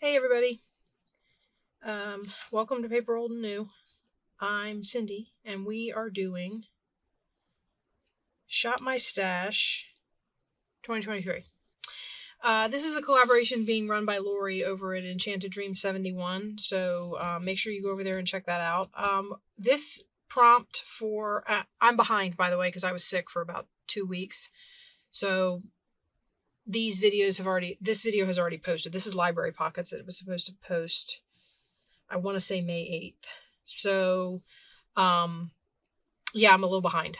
Hey everybody, welcome to Paper Old and New. I'm Cindy, and we are doing Shop My Stash 2023. This is a collaboration being run by Lori over at Enchanted Dream 71, so make sure you go over there and check that out. This prompt for I'm behind, by the way, because I was sick for about 2 weeks, so this video has already posted. This is Library Pockets. It was supposed to post, I want to say May 8th. So, yeah, I'm a little behind.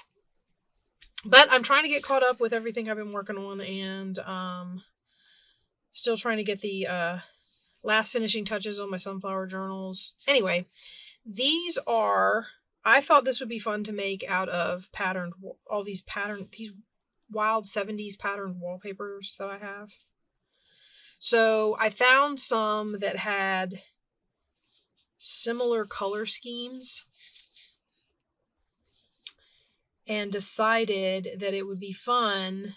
But I'm trying to get caught up with everything I've been working on, and still trying to get the last finishing touches on my sunflower journals. Anyway, I thought this would be fun to make out of these wild 70s patterned wallpapers that I have. So I found some that had similar color schemes and decided that it would be fun.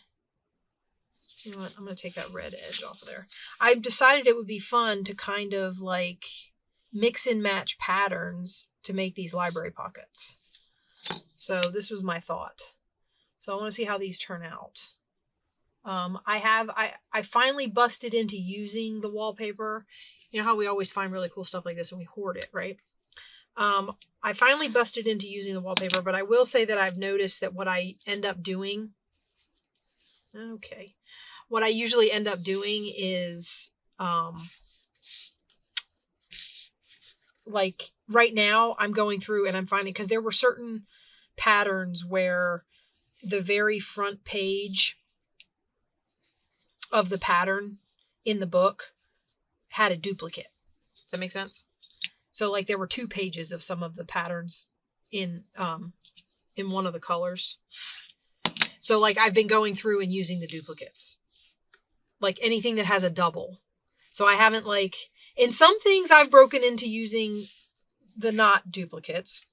You know what? I'm going to take that red edge off of there. I decided it would be fun to kind of like mix and match patterns to make these library pockets. So this was my thought. So I want to see how these turn out. I finally busted into using the wallpaper. You know how we always find really cool stuff like this and we hoard it, right? I finally busted into using the wallpaper, but I will say that I've noticed that what I end up doing, what I usually end up doing is, like right now I'm going through and I'm finding, because there were certain patterns where the very front page of the pattern in the book had a duplicate. Does that make sense? So like there were 2 pages of some of the patterns in one of the colors. So like I've been going through and using the duplicates. Like anything that has a double. So I haven't in some things I've broken into using the not duplicates.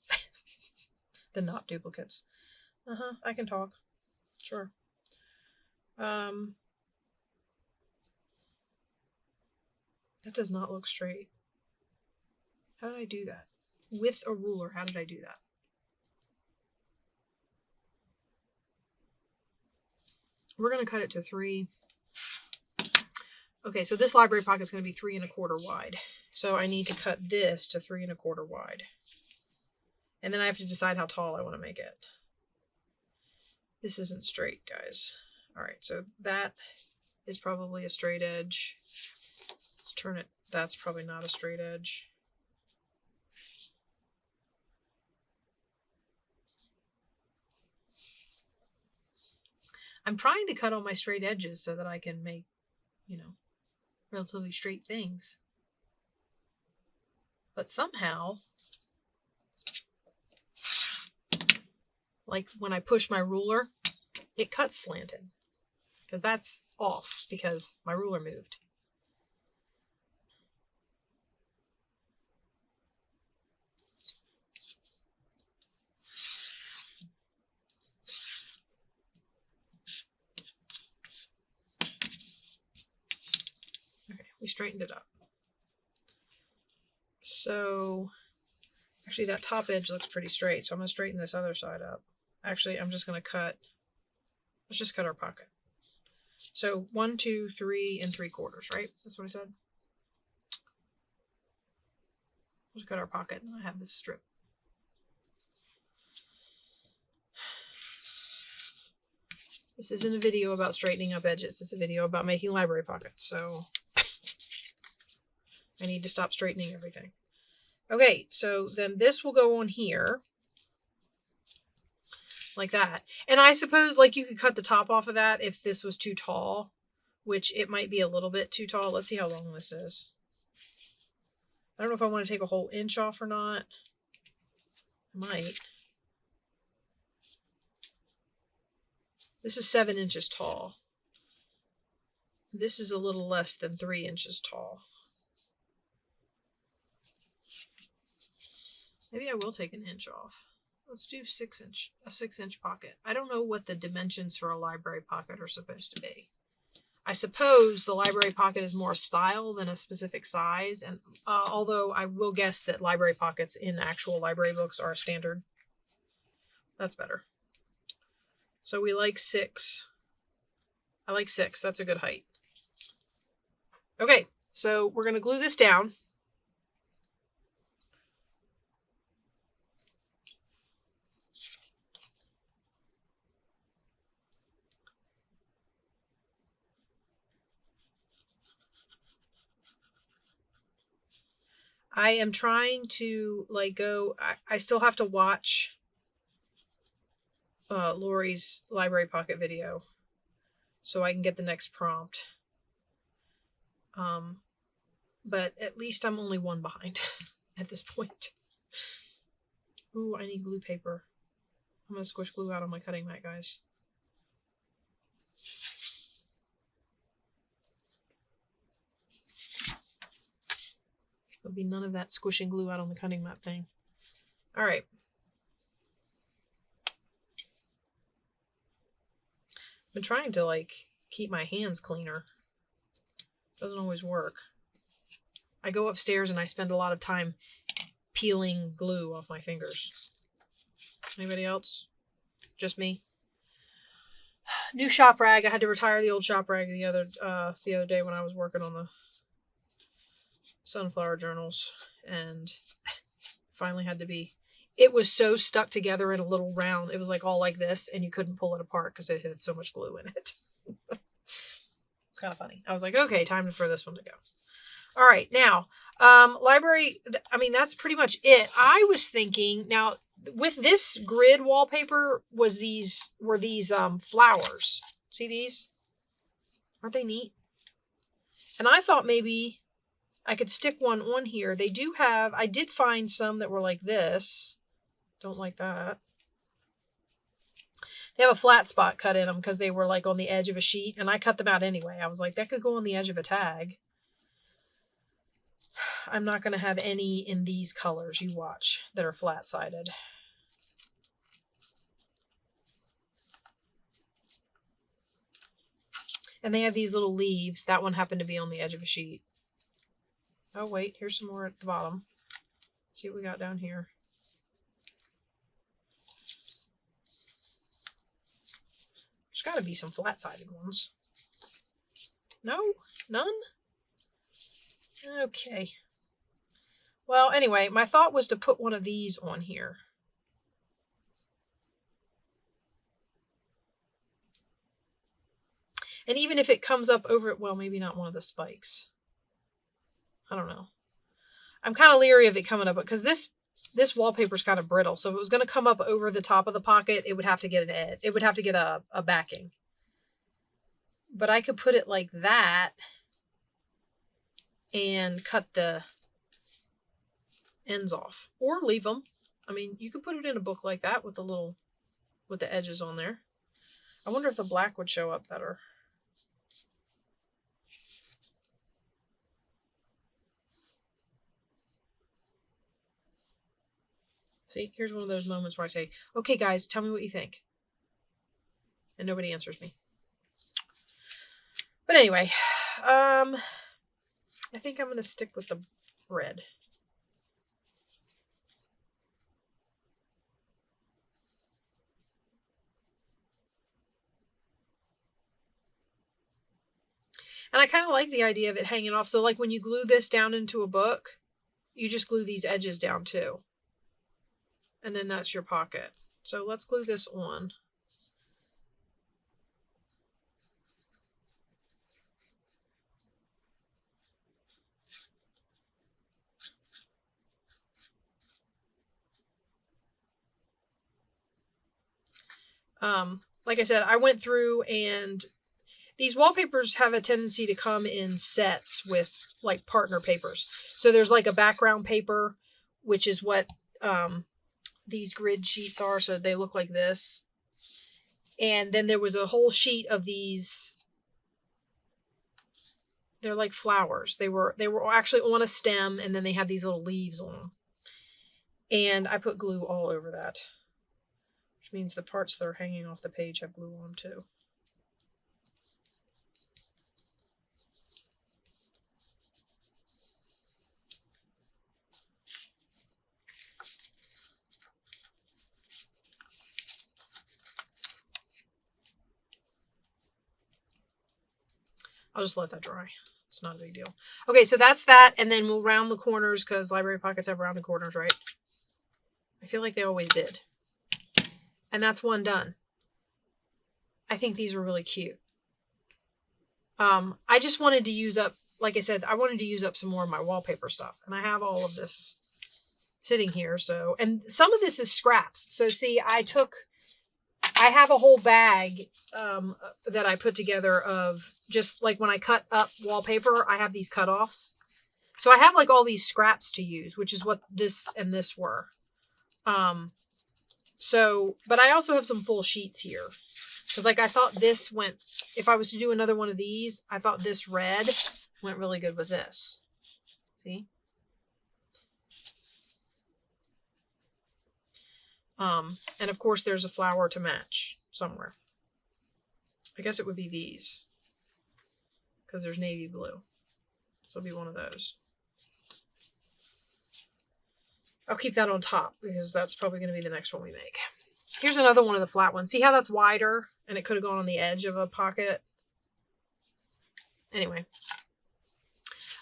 The not duplicates. I can talk. Sure. That does not look straight. How did I do that? With a ruler, how did I do that? We're going to cut it to 3. Okay, so this library pocket is going to be 3 1/4 wide. So I need to cut this to 3 1/4 wide. And then I have to decide how tall I want to make it. This isn't straight, guys. All right, so that is probably a straight edge. Let's turn it. That's probably not a straight edge. I'm trying to cut all my straight edges so that I can make, relatively straight things. But somehow, like when I push my ruler, it cuts slanted. Because that's off because my ruler moved. Okay, we straightened it up. So, actually that top edge looks pretty straight, so I'm going to straighten this other side up. Actually, I'm just going to let's just cut our pocket. So 1, 2, 3 3/4, right? That's what I said. Let's cut our pocket, and I have this strip. This isn't a video about straightening up edges. It's a video about making library pockets, so I need to stop straightening everything. Okay, so then this will go on here. Like that. And I suppose you could cut the top off of that if this was too tall, which it might be a little bit too tall. Let's see how long this is. I don't know if I want to take a whole inch off or not. I might. This is 7 inches tall. This is a little less than 3 inches tall. Maybe I will take an inch off. Let's do a 6 inch pocket. I don't know what the dimensions for a library pocket are supposed to be. I suppose the library pocket is more style than a specific size, and although I will guess that library pockets in actual library books are standard. That's better. So we like 6. I like 6. That's a good height. Okay, so we're going to glue this down. I am trying to go. I still have to watch Lori's library pocket video so I can get the next prompt. But at least I'm only 1 behind at this point. Ooh, I need glue paper. I'm going to squish glue out on my cutting mat, guys. There'll be none of that squishing glue out on the cutting mat thing. All right. I've been trying to keep my hands cleaner. Doesn't always work. I go upstairs and I spend a lot of time peeling glue off my fingers. Anybody else? Just me? New shop rag. I had to retire the old shop rag the other day when I was working on the sunflower journals, and finally had to be. It was so stuck together in a little round. It was all like this, and you couldn't pull it apart because it had so much glue in it. It's kind of funny. I was like, okay, time for this one to go. All right, now, library, I mean, that's pretty much it. I was thinking, now, with this grid wallpaper were these flowers. See these? Aren't they neat? And I thought maybe I could stick one on here. They do have, I did find some that were like this. Don't like that. They have a flat spot cut in them because they were on the edge of a sheet, and I cut them out anyway. I was like, that could go on the edge of a tag. I'm not going to have any in these colors, you watch, that are flat-sided. And they have these little leaves. That one happened to be on the edge of a sheet. Oh, wait, here's some more at the bottom. Let's see what we got down here. There's got to be some flat-sided ones. No? None? Okay. Well, anyway, my thought was to put one of these on here. And even if it comes up over it, well, maybe not one of the spikes. I don't know. I'm kind of leery of it coming up because this wallpaper is kind of brittle. So if it was going to come up over the top of the pocket, it would have to get an edge. It would have to get a backing. But I could put it like that and cut the ends off, or leave them. I mean, you could put it in a book like that with the edges on there. I wonder if the black would show up better. See, here's one of those moments where I say, okay, guys, tell me what you think. And nobody answers me. But anyway, I think I'm going to stick with the red. And I kind of like the idea of it hanging off. So when you glue this down into a book, you just glue these edges down too. And then that's your pocket. So let's glue this on. Like I said, I went through, and these wallpapers have a tendency to come in sets with partner papers. So there's a background paper, which is what these grid sheets are. So they look like this. And then there was a whole sheet of these. They're like flowers. They were actually on a stem, and then they had these little leaves on them. And I put glue all over that, which means the parts that are hanging off the page have glue on them too. I'll just let that dry. It's not a big deal. Okay, so that's that, and then we'll round the corners because library pockets have rounded corners, right? I feel like they always did. And that's one done. I think these are really cute. I just wanted to use up, like I said, I wanted to use up some more of my wallpaper stuff. And I have all of this sitting here. So, and some of this is scraps. So see, I have a whole bag that I put together of just like when I cut up wallpaper, I have these cutoffs. So I have like all these scraps to use, which is what this and this were. So, but I also have some full sheets here. Because like I thought this went, if I was to do another one of these, I thought this red went really good with this. See? And of course there's a flower to match somewhere. I guess it would be these. Because there's navy blue. So it'll be one of those. I'll keep that on top because that's probably going to be the next one we make. Here's another one of the flat ones. See how that's wider and it could have gone on the edge of a pocket? Anyway.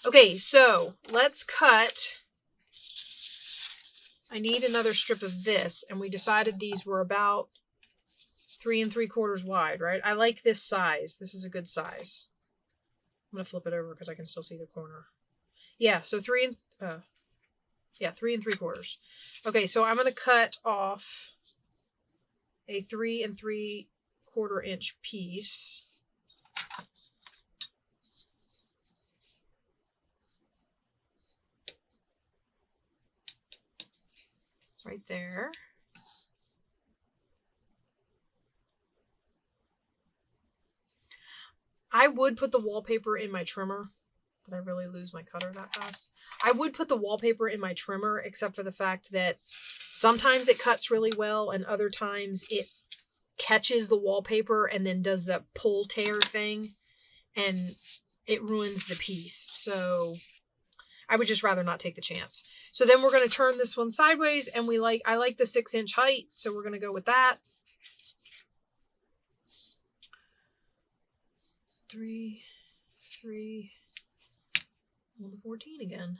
Okay, so let's cut. I need another strip of this, and we decided these were about 3 3/4 wide, right? I like this size. This is a good size. I'm going to flip it over because I can still see the corner. Yeah, so 3 3/4. Okay, so I'm going to cut off a 3 3/4 inch piece. Right there. I would put the wallpaper in my trimmer. Did I really lose my cutter that fast? I would put the wallpaper in my trimmer, except for the fact that sometimes it cuts really well and other times it catches the wallpaper and then does the pull tear thing and it ruins the piece. So I would just rather not take the chance. So then we're going to turn this one sideways, and I like the 6-inch height, so we're going to go with that. 3, 3, well, the 14 again.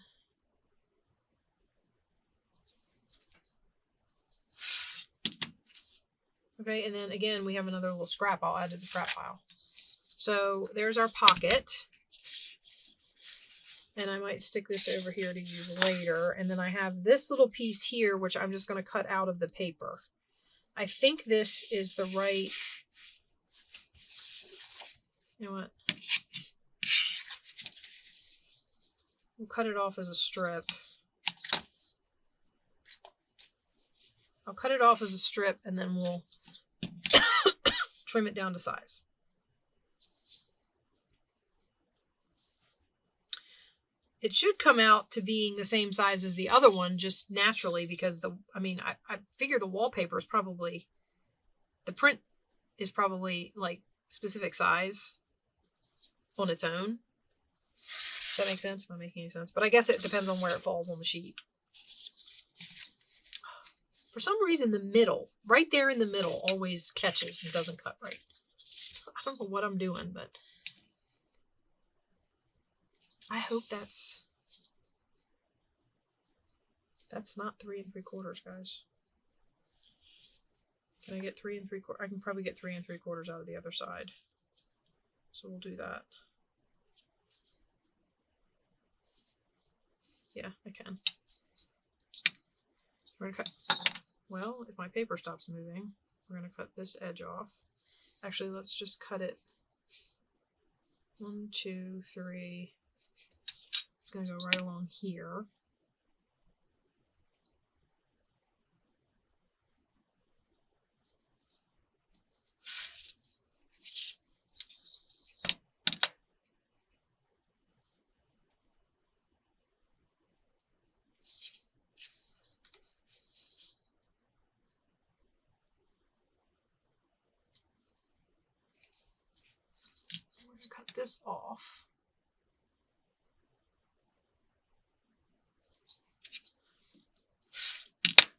Okay, and then again, we have another little scrap I'll add to the scrap pile. So there's our pocket. And I might stick this over here to use later. And then I have this little piece here, which I'm just going to cut out of the paper. I think this is the right... You know what? We'll cut it off as a strip. I'll cut it off as a strip and then we'll trim it down to size. It should come out to being the same size as the other one just naturally because I figure the wallpaper is probably, the print is probably like specific size on its own. Does that make sense? Am I making any sense? But I guess it depends on where it falls on the sheet. For some reason, the middle, right there in the middle, always catches and doesn't cut right. I don't know what I'm doing, but I hope that's not 3 3/4, guys. Can I get 3 3/4? I can probably get 3 3/4 out of the other side. So we'll do that. Yeah, I can. We're gonna cut. Well, if my paper stops moving, we're gonna cut this edge off. Actually, let's just cut it. 1, 2, 3. It's gonna go right along here. Cut this off.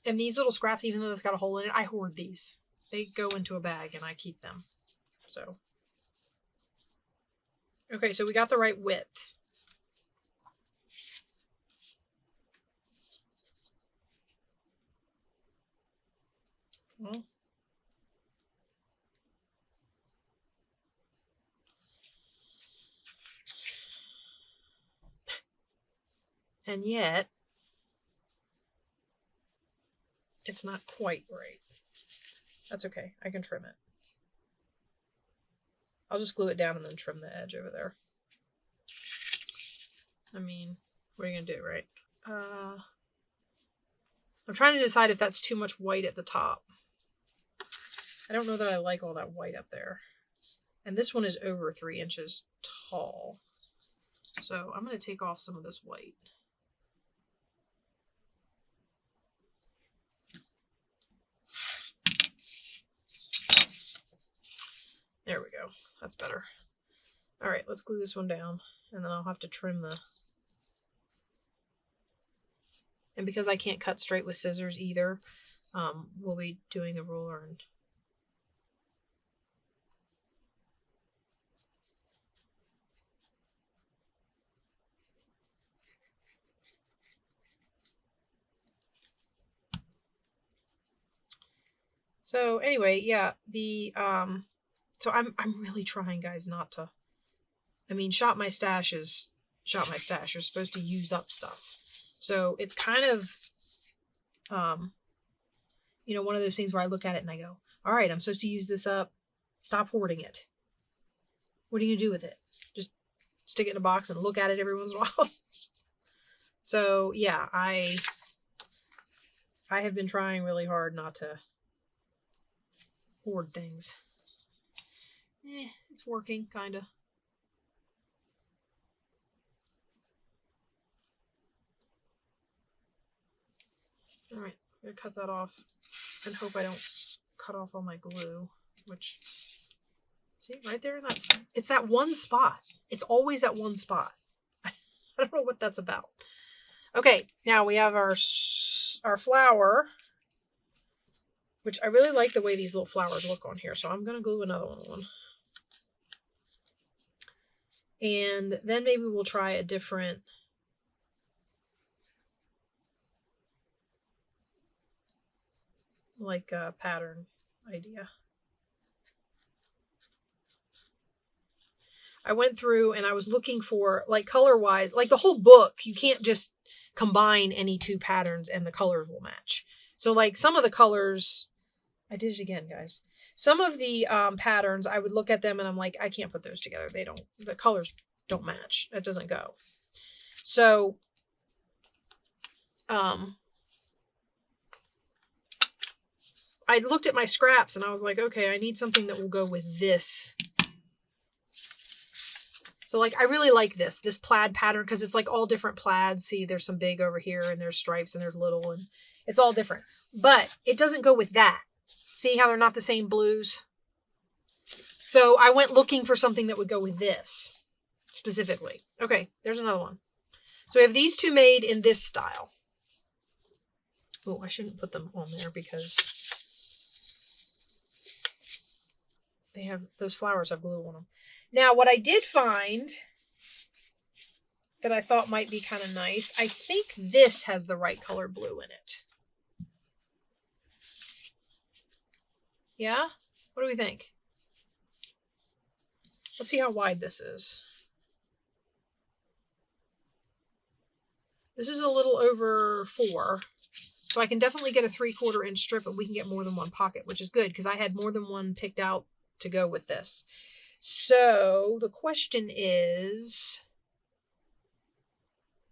And these little scraps, even though it's got a hole in it, I hoard these. They go into a bag and I keep them. So Okay, so we got the right width. Well, and yet, it's not quite right. That's okay. I can trim it. I'll just glue it down and then trim the edge over there. I mean, what are you going to do, right? I'm trying to decide if that's too much white at the top. I don't know that I like all that white up there. And this one is over 3 inches tall. So I'm going to take off some of this white. There we go. That's better. All right, let's glue this one down, and then I'll have to trim the... And because I can't cut straight with scissors either, we'll be doing a ruler and... So anyway, yeah, so I'm really trying, guys, not to... I mean, Shop My Stash is Shop My Stash. You're supposed to use up stuff. So it's kind of, you know, one of those things where I look at it and I go, all right, I'm supposed to use this up. Stop hoarding it. What are you going to do with it? Just stick it in a box and look at it every once in a while. So yeah, I have been trying really hard not to hoard things. It's working, kind of. All right, I'm going to cut that off and hope I don't cut off all my glue, which, see, right there, it's that one spot. It's always that one spot. I don't know what that's about. Okay, now we have our flower, which I really like the way these little flowers look on here, so I'm going to glue another one on. And then maybe we'll try a different... like a pattern idea. I went through and I was looking for, like, color-wise, like the whole book, you can't just combine any two patterns and the colors will match. So, like, some of the colors, I did it again, guys. Some of the patterns, I would look at them and I'm like, I can't put those together. The colors don't match. It doesn't go. So, I looked at my scraps and I was like, okay, I need something that will go with this. So, like, I really like this plaid pattern because it's like all different plaids. See, there's some big over here and there's stripes and there's little and it's all different. But it doesn't go with that. See how they're not the same blues? So I went looking for something that would go with this specifically. Okay, there's another one. So we have these two made in this style. Oh, I shouldn't put them on there because they have, those flowers have glue on them. Now, what I did find that I thought might be kind of nice, I think this has the right color blue in it. Yeah? What do we think? Let's see how wide this is. This is a little over 4. So I can definitely get a 3/4 inch strip, and we can get more than one pocket, which is good because I had more than one picked out to go with this. So the question is,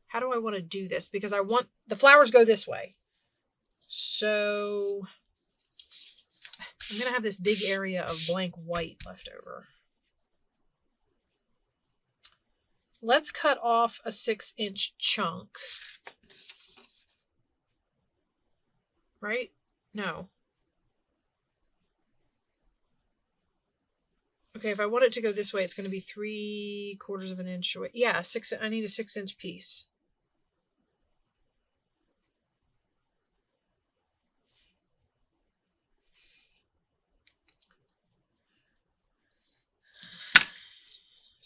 how do I want to do this? Because I want the flowers go this way. So I'm going to have this big area of blank white left over. Let's cut off a 6-inch chunk. Right? No. Okay, if I want it to go this way, it's going to be 3/4 of an inch away. Yeah, I need a 6-inch piece.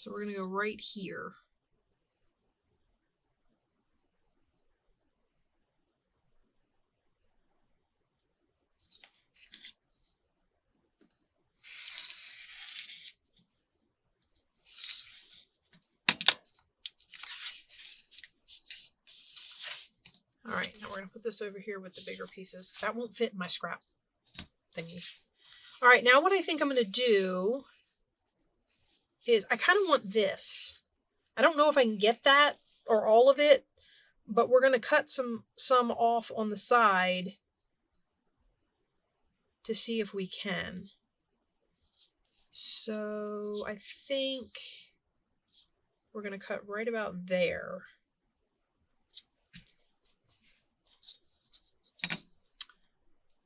So we're going to go right here. All right, now we're going to put this over here with the bigger pieces. That won't fit in my scrap thingy. All right, now what I think I'm going to do is I kind of want this. I don't know if I can get that or all of it, but we're going to cut some off on the side to see if we can. So I think we're going to cut right about there.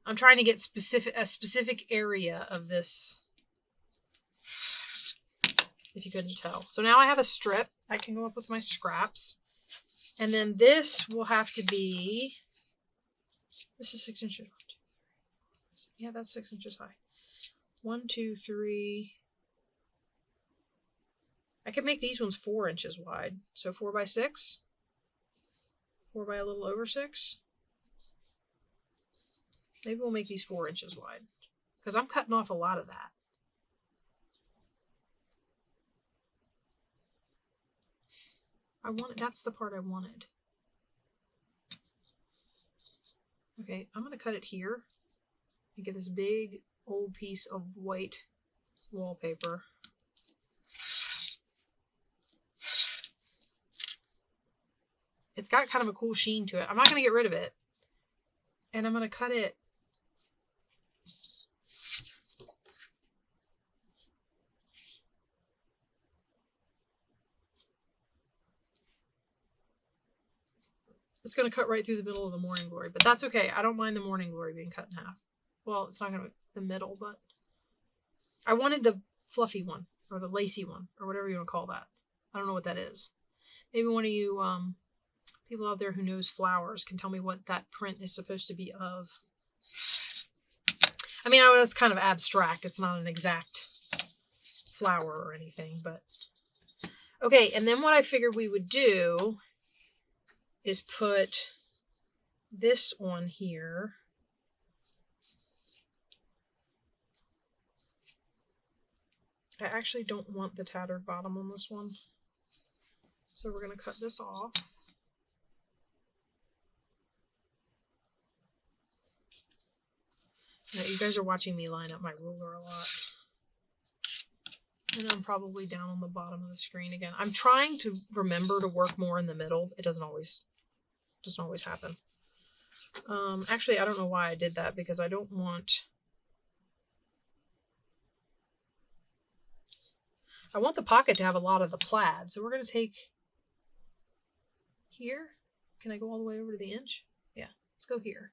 I'm trying to get a specific area of this, if you couldn't tell. So now I have a strip that can go up with my scraps. And then this will have to be, this is 6 inches. Yeah, that's 6 inches high. 1, 2, 3. I could make these ones 4 inches wide. So 4 by 6. 4 by a little over 6. Maybe we'll make these 4 inches wide, because I'm cutting off a lot of that. That's the part I wanted. Okay, I'm going to cut it here and get this big old piece of white wallpaper. It's got kind of a cool sheen to it. I'm not going to get rid of it. And I'm going to cut it . It's going to cut right through the middle of the morning glory, but that's okay. I don't mind the morning glory being cut in half. Well, it's not going to be the middle, but I wanted the fluffy one, or the lacy one, or whatever you want to call that. I don't know what that is. Maybe one of you people out there who knows flowers can tell me what that print is supposed to be of. I mean, I was kind of abstract. It's not an exact flower or anything, but okay. And then what I figured we would do is put this on here. I actually don't want the tattered bottom on this one. So we're going to cut this off. Now, you guys are watching me line up my ruler a lot. And I'm probably down on the bottom of the screen again. I'm trying to remember to work more in the middle. It doesn't always happen. Actually, I don't know why I did that, because I don't want... I want the pocket to have a lot of the plaid. So we're going to take here. Can I go all the way over to the inch? Yeah, let's go here.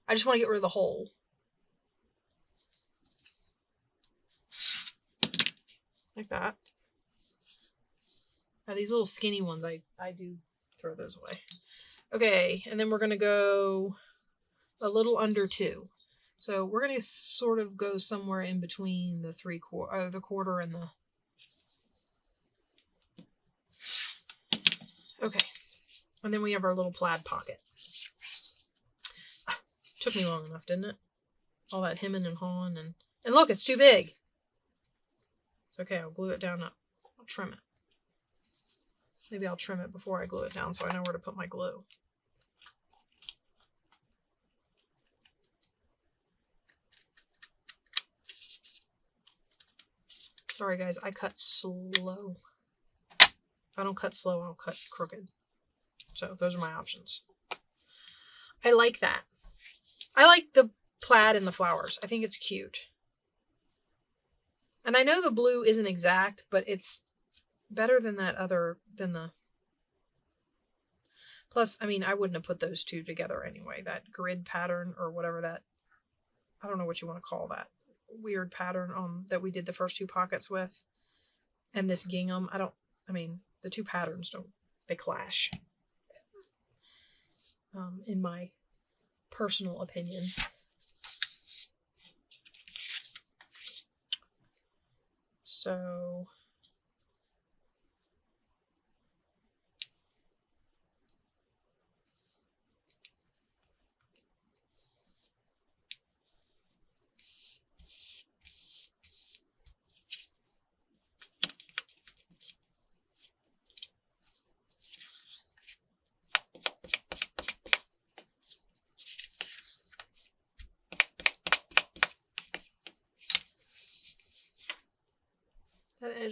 I just want to get rid of the hole. Like that. Now these little skinny ones, I do throw those away. Okay, and then we're going to go a little under 2. So we're going to sort of go somewhere in between the the quarter and the... Okay, and then we have our little plaid pocket. Took me long enough, didn't it? All that hemming and hawing, and look, it's too big. It's okay, I'll glue it down up. I'll trim it. Maybe I'll trim it before I glue it down so I know where to put my glue. Sorry guys, I cut slow. If I don't cut slow, I'll cut crooked. So those are my options. I like that. I like the plaid and the flowers. I think it's cute. And I know the blue isn't exact, but it's better than that other, Plus, I mean, I wouldn't have put those two together anyway. That grid pattern or whatever that, I don't know what you want to call that weird pattern that we did the first 2 pockets with. And this gingham, I mean, the 2 patterns they clash. In my personal opinion. So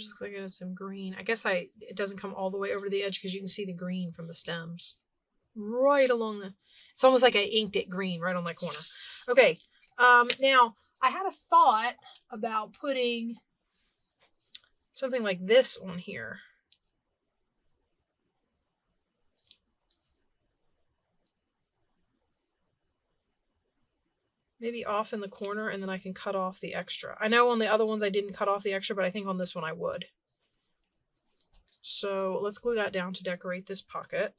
edge looks like it has some green. I guess it doesn't come all the way over to the edge because you can see the green from the stems. Right along the... It's almost like I inked it green right on that corner. Okay, now I had a thought about putting something like this on here. Maybe off in the corner, and then I can cut off the extra. I know on the other ones I didn't cut off the extra, but I think on this one I would. So let's glue that down to decorate this pocket.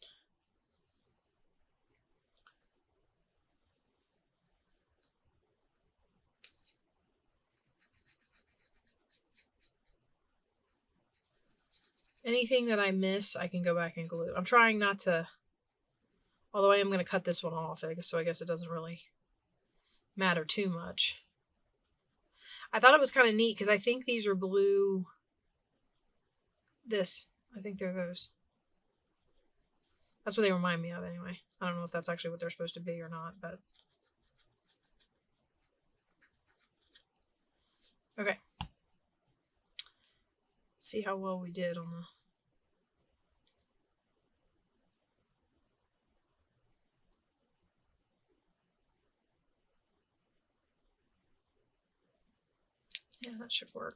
Anything that I miss, I can go back and glue. I'm trying not to, although I am going to cut this one off, so I guess it doesn't really matter too much. I thought it was kind of neat because I think these are blue. I think they're those. That's what they remind me of anyway. I don't know if that's actually what they're supposed to be or not, but. Okay. Let's see how well we did on the... Yeah, that should work.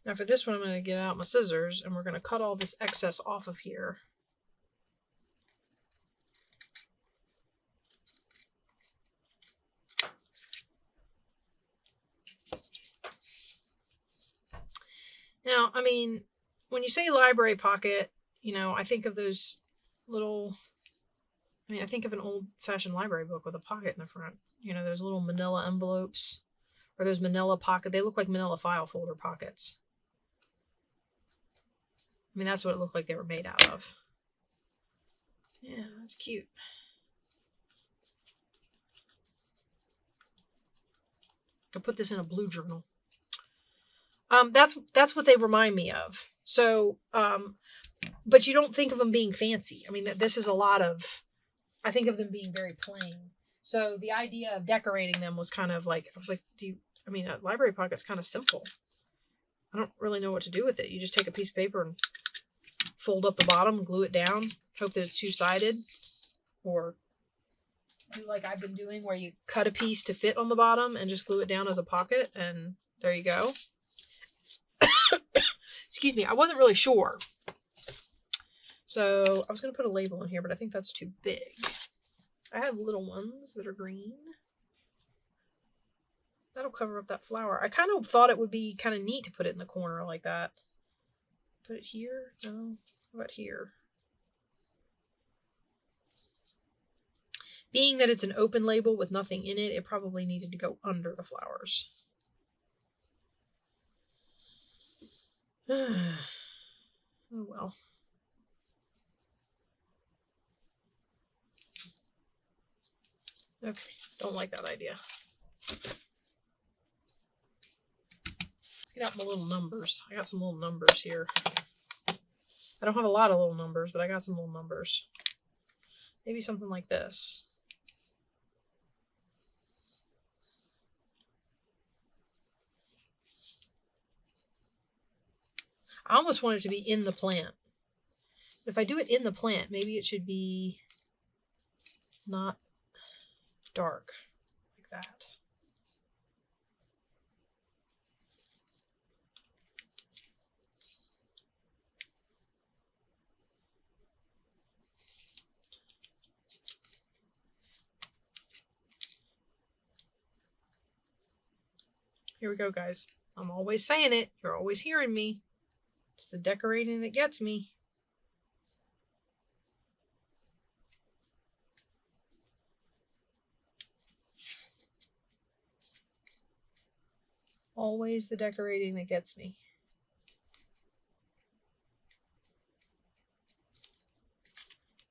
Now for this one, I'm going to get out my scissors and we're going to cut all this excess off of here. Now, I mean, when you say library pocket, you know, I think of those little, I think of an old-fashioned library book with a pocket in the front. You know, those little manila envelopes or those manila pocket. They look like manila file folder pockets. I mean, that's what it looked like they were made out of. Yeah, that's cute. Could put this in a blue journal. That's what they remind me of. So, but you don't think of them being fancy. I mean, this is a lot of, I think of them being very plain. So the idea of decorating them was kind of like, I was like, a library pocket's kind of simple. I don't really know what to do with it. You just take a piece of paper and fold up the bottom, glue it down, hope that it's two-sided, or do like I've been doing where you cut a piece to fit on the bottom and just glue it down as a pocket, and there you go. Excuse me, I wasn't really sure. So I was going to put a label in here, but I think that's too big. I have little ones that are green. That'll cover up that flower. I kind of thought it would be kind of neat to put it in the corner like that. Put it here? No. How about here? Being that it's an open label with nothing in it, it probably needed to go under the flowers. Oh well. Okay, don't like that idea. Let's get out my little numbers. I got some little numbers here. I don't have a lot of little numbers, but I got some little numbers. Maybe something like this. I almost want it to be in the plant. If I do it in the plant, maybe it should be not dark like that. Here we go, guys. I'm always saying it. You're always hearing me. It's the decorating that gets me. Always the decorating that gets me.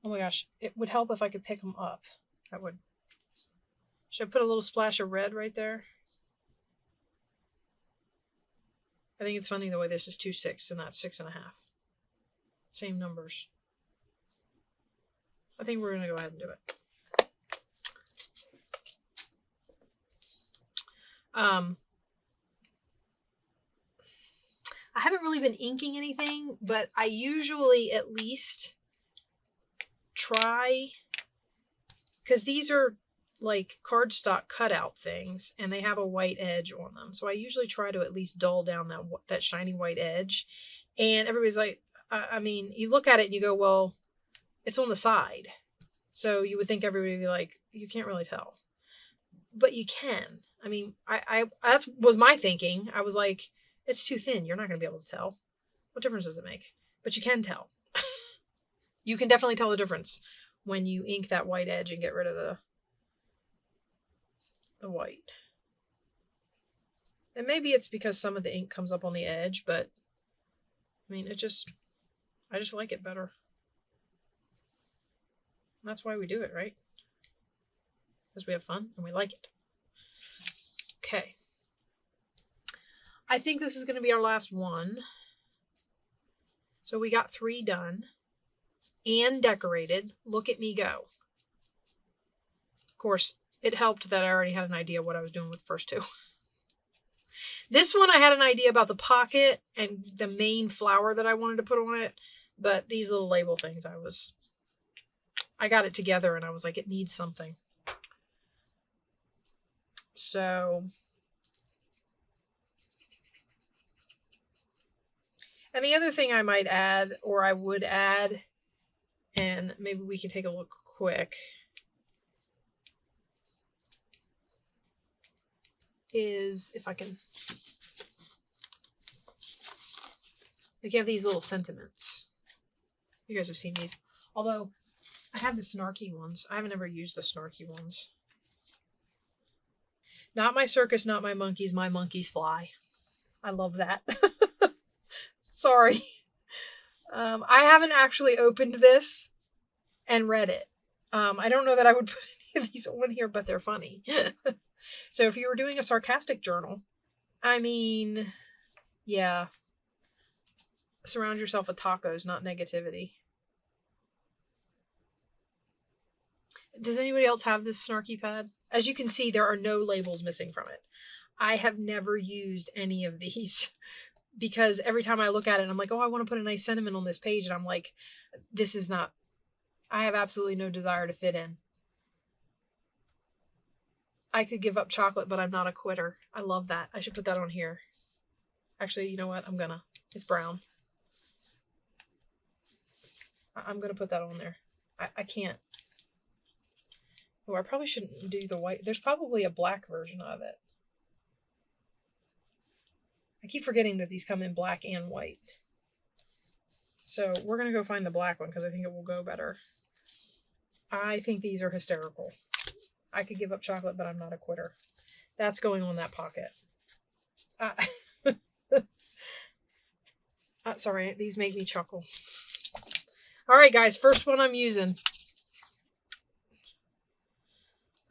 Oh my gosh, it would help if I could pick them up. That would. Should I put a little splash of red right there? I think it's funny the way this is 2/6 and that's 6.5. Same numbers. I think we're going to go ahead and do it. I haven't really been inking anything, but I usually at least try, because these are like cardstock cutout things and they have a white edge on them. So I usually try to at least dull down that shiny white edge. And everybody's like, I mean, you look at it and you go, well, it's on the side. So you would think everybody would be like, you can't really tell. But you can. I mean, that was my thinking. I was like, it's too thin. You're not going to be able to tell. What difference does it make? But you can tell. You can definitely tell the difference when you ink that white edge and get rid of the white. And maybe it's because some of the ink comes up on the edge, but I mean, I just like it better. That's why we do it, right? Because we have fun and we like it. Okay. I think this is going to be our last one. So we got 3 done and decorated. Look at me go. Of course, it helped that I already had an idea what I was doing with the first 2. This one I had an idea about the pocket and the main flower that I wanted to put on it, but these little label things I got it together and I was like, it needs something. So, and the other thing I might add, or I would add, and maybe we can take a look quick, is if I can, like you have these little sentiments. You guys have seen these. Although, I have the snarky ones. I haven't ever used the snarky ones. Not my circus, not my monkeys fly. I love that. Sorry. I haven't actually opened this and read it. I don't know that I would put any of these on here, but they're funny. So if you were doing a sarcastic journal, I mean, yeah. Surround yourself with tacos, not negativity. Does anybody else have this snarky pad? As you can see, there are no labels missing from it. I have never used any of these because every time I look at it, I'm like, oh, I want to put a nice sentiment on this page. And I'm like, this is not, I have absolutely no desire to fit in. I could give up chocolate, but I'm not a quitter. I love that. I should put that on here. Actually, you know what? I'm gonna. It's brown. I'm gonna put that on there. I can't. Oh, I probably shouldn't do the white. There's probably a black version of it. I keep forgetting that these come in black and white. So we're going to go find the black one because I think it will go better. I think these are hysterical. I could give up chocolate, but I'm not a quitter. That's going on that pocket. Sorry, these make me chuckle. All right, guys, first one I'm using.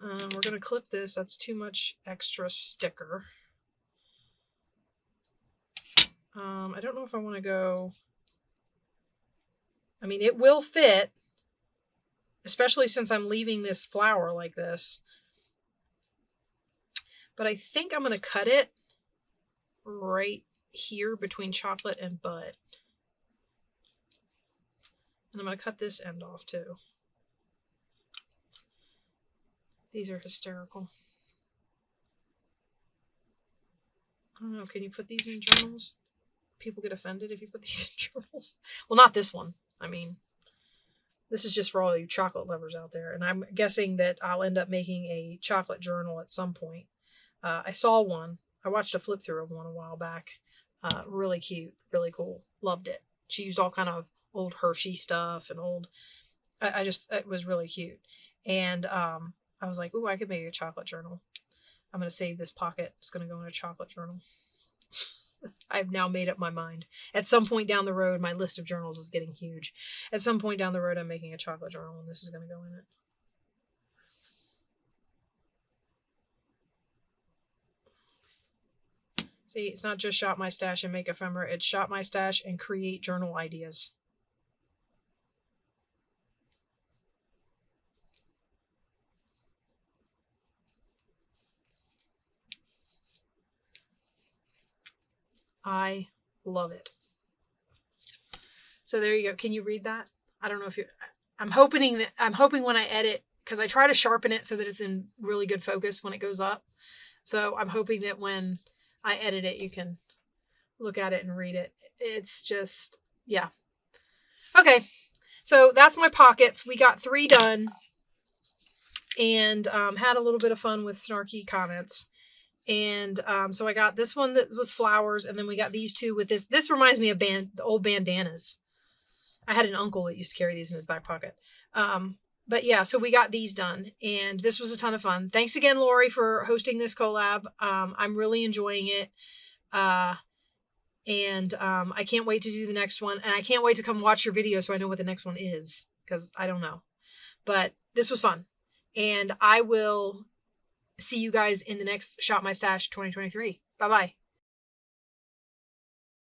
We're going to clip this. That's too much extra sticker. I don't know if I want to go... I mean, it will fit, especially since I'm leaving this flower like this. But I think I'm going to cut it right here between chocolate and bud. And I'm going to cut this end off too. These are hysterical. I don't know, can you put these in journals? People get offended if you put these in journals. Well, not this one. I mean, this is just for all you chocolate lovers out there. And I'm guessing that I'll end up making a chocolate journal at some point. I saw one. I watched a flip through of one a while back. Really cute, really cool. Loved it. She used all kind of old Hershey stuff and old, it was really cute. And I was like, ooh, I could make a chocolate journal. I'm going to save this pocket. It's going to go in a chocolate journal. I've now made up my mind. At some point down the road, my list of journals is getting huge. At some point down the road, I'm making a chocolate journal, and this is going to go in it. See, it's not just shop my stash and make ephemera. It's shop my stash and create journal ideas. I love it. So there you go. Can you read that? I don't know if you. I'm hoping when I edit, because I try to sharpen it so that it's in really good focus when it goes up. So I'm hoping that when I edit it, you can look at it and read it. It's just, yeah. Okay. So that's my pockets. We got 3 done, and had a little bit of fun with snarky comments. And so I got this one that was flowers, and then we got these 2 with this. This reminds me of the old bandanas. I had an uncle that used to carry these in his back pocket. But yeah, so we got these done, and this was a ton of fun. Thanks again, Lori, for hosting this collab. I'm really enjoying it. And I can't wait to do the next one, and I can't wait to come watch your video so I know what the next one is, because I don't know. But this was fun, and I will see you guys in the next Shop My Stash 2023. Bye-bye.